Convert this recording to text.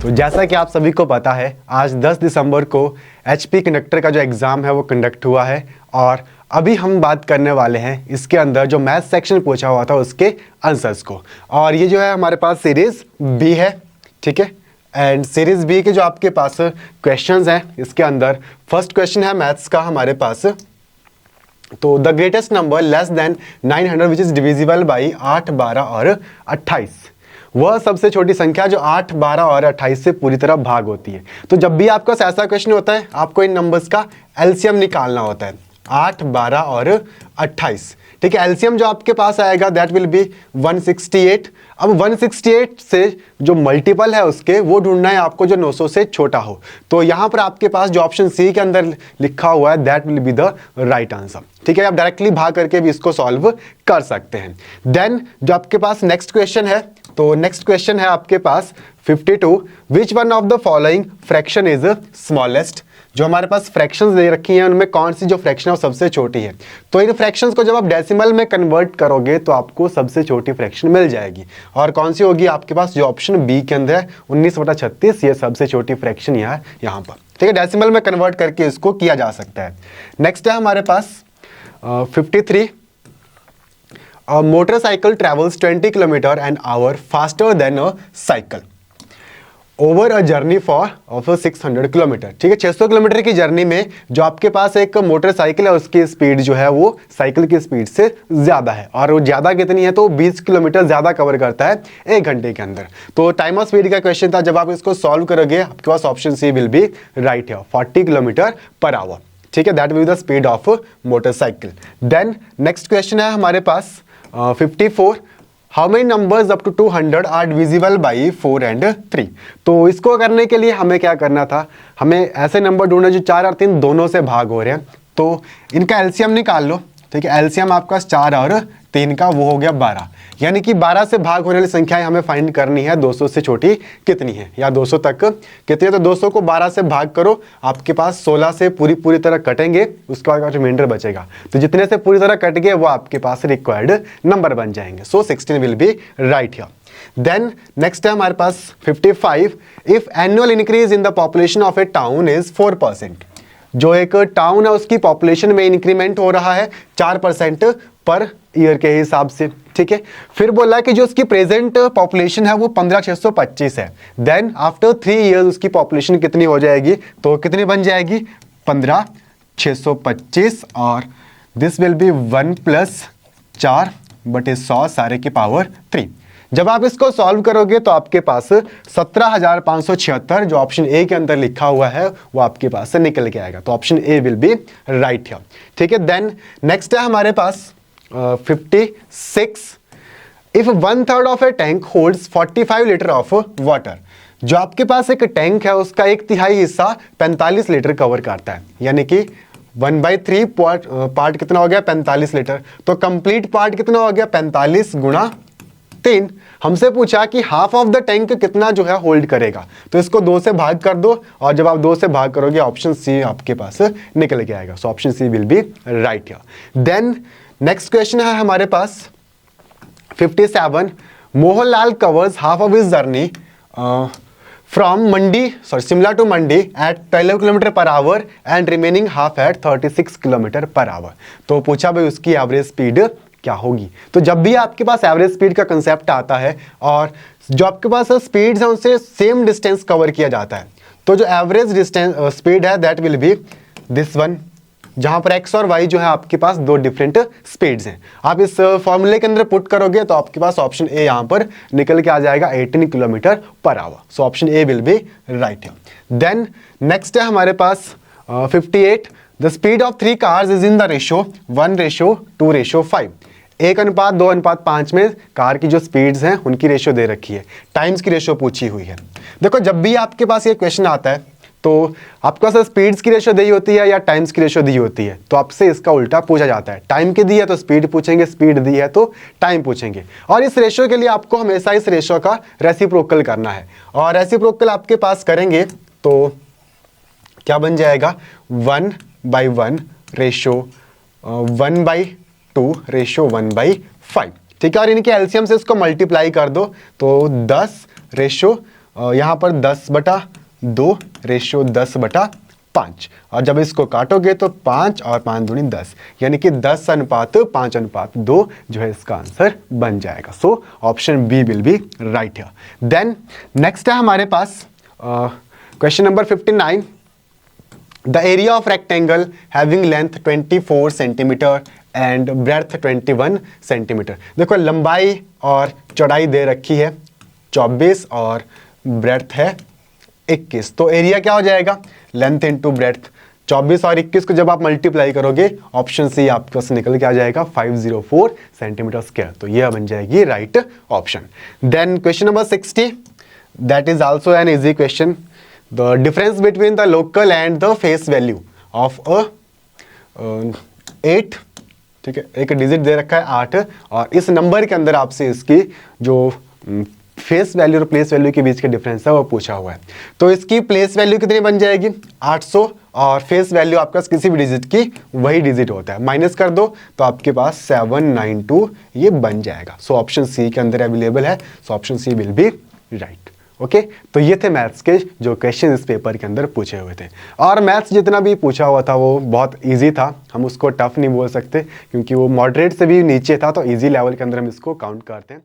तो जैसा कि आप सभी को पता है, आज 10 दिसंबर को HP कंडक्टर का जो एग्ज़ाम है वो कंडक्ट हुआ है और अभी हम बात करने वाले हैं इसके अंदर जो मैथ सेक्शन पूछा हुआ था उसके आंसर्स को। और ये जो है हमारे पास सीरीज़ बी है, ठीक है। एंड सीरीज़ बी के जो आपके पास क्वेश्चंस हैं इसके अंदर फर्स्ट क्वेश्चन है मैथ्स का हमारे पास। तो the greatest number less than 900 which is divisible by 8, 12 और 28, वह सबसे छोटी संख्या जो 8, 12 और 28 से पूरी तरह भाग होती है। तो जब भी आपका ऐसा क्वेश्चन होता है आपको इन नंबर्स का एलसीएम निकालना होता है, 8, 12 और 28, ठीक है। एलसीएम जो आपके पास आएगा दैट विल बी 168। अब 168 से जो मल्टीपल है उसके वो ढूंढना है आपको जो 900 से छोटा हो। तो यहाँ पर आपके पास जो ऑप्शन सी के अंदर लिखा हुआ है that will be the right answer, ठीक है। आप डायरेक्टली भाग करके भी इसको सॉल्व कर सकते हैं। देन जो आपके पास नेक्स्ट क्वेश्चन है, तो नेक्स्ट क्वेश्चन है आपके पास 52, which one of the following fraction is smallest. जो हमारे पास फ्रैक्शंस दे रखी हैं उनमें कौन सी जो फ्रैक्शन है वो सबसे छोटी है। तो इन फ्रैक्शंस को जब आप डेसिमल में कन्वर्ट करोगे तो आपको सबसे छोटी फ्रैक्शन मिल जाएगी। और कौन सी होगी आपके पास, जो ऑप्शन बी के अंदर है 19/36, ये सबसे छोटी फ्रैक्शन यहाँ पर, ठीक है। डेसिमल में कन्वर्ट करके इसको किया जा सकता है। नेक्स्ट है हमारे पास 53, A motorcycle travels 20 km an hour faster than a cycle over a journey of 600 kilometre, ठीक है। 600 किलोमीटर की जर्नी में जो आपके पास एक मोटरसाइकिल है उसकी स्पीड जो है वो साइकिल की स्पीड से ज़्यादा है। और वो ज़्यादा कितनी है, तो 20 किलोमीटर ज़्यादा कवर करता है 1 घंटे के अंदर। तो टाइम ऑफ स्पीड का क्वेश्चन था, जब आप इसको सॉल्व करोगे आपके पास option C will be right है, 40 किलोमीटर पर आवर, ठीक है। That will be the speed of motorcycle. Then next question है हमारे पास 54, how many numbers up to 200 are divisible by 4 and 3। तो इसको करने के लिए हमें क्या करना था, हमें ऐसे नंबर ढूंढना जो 4 और 3 दोनों से भाग हो रहे हैं। तो इनका एलसीएम निकाल लो, ठीक है। एलसीएम आपका 4 और 3 का वो हो गया 12, यानी कि 12 से भाग होने वाली संख्याएं हमें फाइंड करनी है 200 से छोटी कितनी है या 200 तक कितनी है। तो 200 को 12 से भाग करो, आपके पास 16 से पूरी तरह कटेंगे, उसके बाद रिमाइंडर बचेगा। तो जितने से पूरी तरह कट गए वो आपके पास रिक्वायर्ड नंबर बन जाएंगे। So 16 will be right here. Then next है हमारे पास 55, if annual increase in the population of a town is 4%। जो एक टाउन है उसकी पॉपुलेशन में इंक्रीमेंट हो रहा है 4% पर ईयर के हिसाब से, ठीक है। फिर बोला कि जो उसकी प्रेजेंट पॉपुलेशन है वो 15,625 है। देन आफ्टर 3 इयर्स उसकी पॉपुलेशन कितनी हो जाएगी, तो कितनी बन जाएगी 15,625 और दिस विल बी 1 + 4 बटे 100 सारे की पावर 3। जब आप इसको सॉल्व करोगे तो आपके पास 17,576 जो ऑप्शन ए के अंदर लिखा हुआ है वो आपके पास से निकल के आएगा। तो option A will be right here, ठीक है। देन नेक्स्ट है हमारे पास 56, if 1/3 of A tank holds 45 litre of water. जो आपके पास एक टैंक है उसका 1/3 हिस्सा 45 लीटर कवर करता है, यानी कि 1/3 पार्ट कितना हो गया 45 लीटर। तो कंप्लीट पार्ट कितना हो गया 45 × 3। हमसे पूछा कि हाफ ऑफ द टैंक कितना जो है होल्ड करेगा, तो इसको 2 से भाग कर दो और जब आप 2 से भाग करोगे ऑप्शन सी आपके पास निकल के आएगा। So option C will be right here. Then next question है हमारे पास 57, Mohanlal covers half of his journey from Shimla to Mandi at 12 kilometre per hour and remaining half at 36 kilometre per hour. तो पूछा भाई उसकी एवरेज स्पीड क्या होगी। तो जब भी आपके पास एवरेज स्पीड का कंसेप्ट आता है और जो आपके पास स्पीड्स हैं उनसे सेम डिस्टेंस कवर किया जाता है, तो जो एवरेज डिस्टेंस स्पीड है that will B this one, जहां पर x और y जो है आपके पास 2 डिफरेंट स्पीड्स हैं। आप इस फॉर्मूले के अंदर पुट करोगे तो आपके पास ऑप्शन ए यहां पर निकल के आ जाएगा 18 kilometre per hour. So option A will be right here. Then next है हमारे पास 58, the speed of 3 cars is in the ratio 1:2:5। 1:2:5 में कार की जो स्पीड्स हैं उनकी रेशियो दे रखी है, टाइम्स की रेशियो पूछी हुई है। देखो जब भी आपके पास ये क्वेश्चन आता है तो आपके पास स्पीड्स की रेशियो दी होती है या टाइम्स की रेशियो दी होती है, तो आपसे इसका उल्टा पूछा जाता है। टाइम की दी है तो स्पीड पूछेंगे, स्पीड दी है तो टाइम पूछेंगे। और इस रेशियो के लिए आपको हमेशा इस रेशियो का रेसिप्रोकल करना है, और रेसिप्रोकल आपके पास करेंगे तो क्या बन जाएगा 1/1 रेशियो 1/2 रेशियो 1/5, ठीक है। और इनके एलसीएम से इसको मल्टीप्लाई कर दो तो 10 रेशियो यहाँ पर 10/2 रेशियो 10/5, और जब इसको काटोगे तो 5 और 5 दूनी 10, यानी कि 10:5:2 जो है इसका आंसर बन जाएगा। So option B will be right here. Then next है हमारे पास question number 59। The area of rectangle having length 24 centimetre and breadth 21 centimetre. देखो लंबाई और चौड़ाई दे रखी है 24 और ब्रेड्थ है 21, तो एरिया क्या हो जाएगा, लेंथ इंटू ब्रेड्थ। 24 और 21 को जब आप मल्टीप्लाई करोगे ऑप्शन सी आपके पास निकल के आ जाएगा 504 सेंटीमीटर स्क्वायर, तो यह बन जाएगी right option. Then question number 60, that is also an easy question. The difference between the local and the face value of 8, ठीक है, एक डिजिट दे रखा है 8, और इस नंबर के अंदर आपसे इसकी जो फेस वैल्यू और प्लेस वैल्यू के बीच का डिफरेंस है वो पूछा हुआ है। तो इसकी प्लेस वैल्यू कितनी बन जाएगी 800, और फेस वैल्यू आपका किसी भी डिजिट की वही डिजिट होता है, माइनस कर दो तो आपके पास 792 ये बन जाएगा। सो ऑप्शन सी के अंदर अवेलेबल है, so option C will be right. Okay, तो ये थे मैथ्स के जो क्वेश्चन इस पेपर के अंदर पूछे हुए थे, और मैथ्स जितना भी पूछा हुआ था वो बहुत इजी था, हम उसको टफ नहीं बोल सकते क्योंकि वो मॉडरेट से भी नीचे था, तो इजी लेवल के अंदर हम इसको काउंट करते हैं।